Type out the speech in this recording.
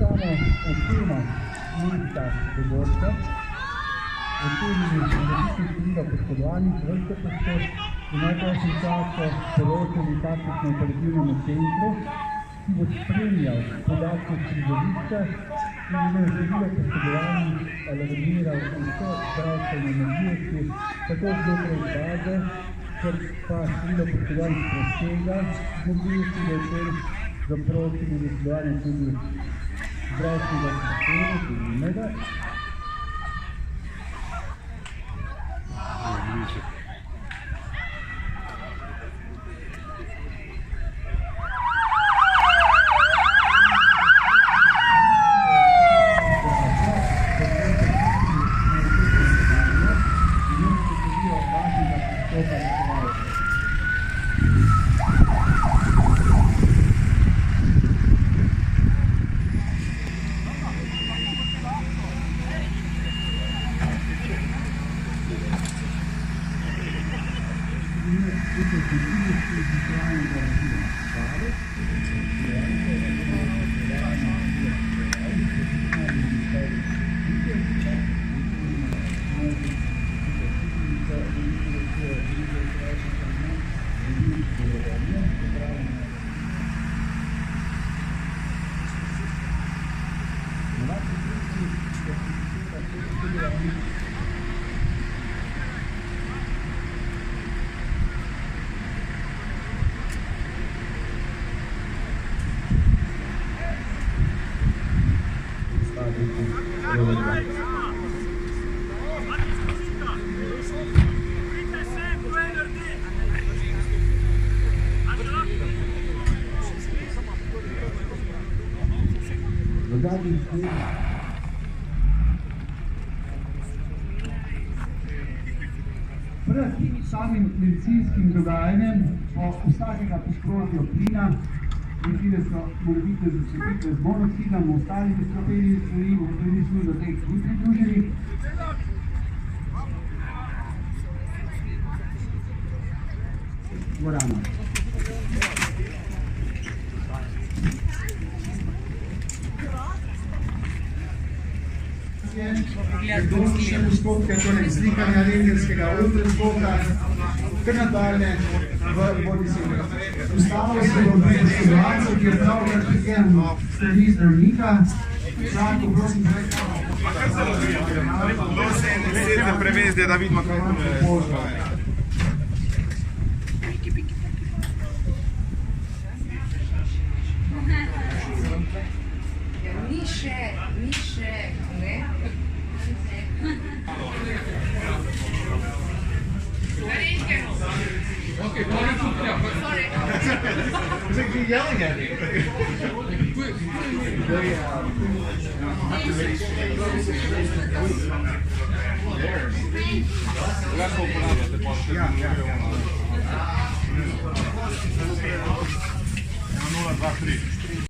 samo ocena mesta dogodka, oceni morebitno število poškodovanih, vrste poškodb in najkrajšem času poročanje taktično-operativnemu centru, ki bo spremljal podatke s prizorišča in imel število poškodovanih alarmiral vse zdravstvene navijači, tako znotraj baze, ker pa število poškodovanih presega, mobilnosti do tem zaprošenje in izgledanje tudi zdravstvenega sistema, civilnega. Pred samim medicinskim dogajanjem po vsakega poškodbe plina, nekje so morebitne zasvetitve z monoksidom, ostalimi stropenimi stvari, ugotovili smo, da teh ni pridruženih. Dvorana. Dokončne postopke, torej slikanja rentgenskega ultrazvoka, kar nadaljne v bodisi ustavili se v situacijo, ki je pravkar prijem strani zdravnika. Žanko, prosim, Sedite prevezde, da vidimo, kaj je. Ni še, ne? Okay, sorry. It's like you're yelling at me. Yeah. 0-2-3.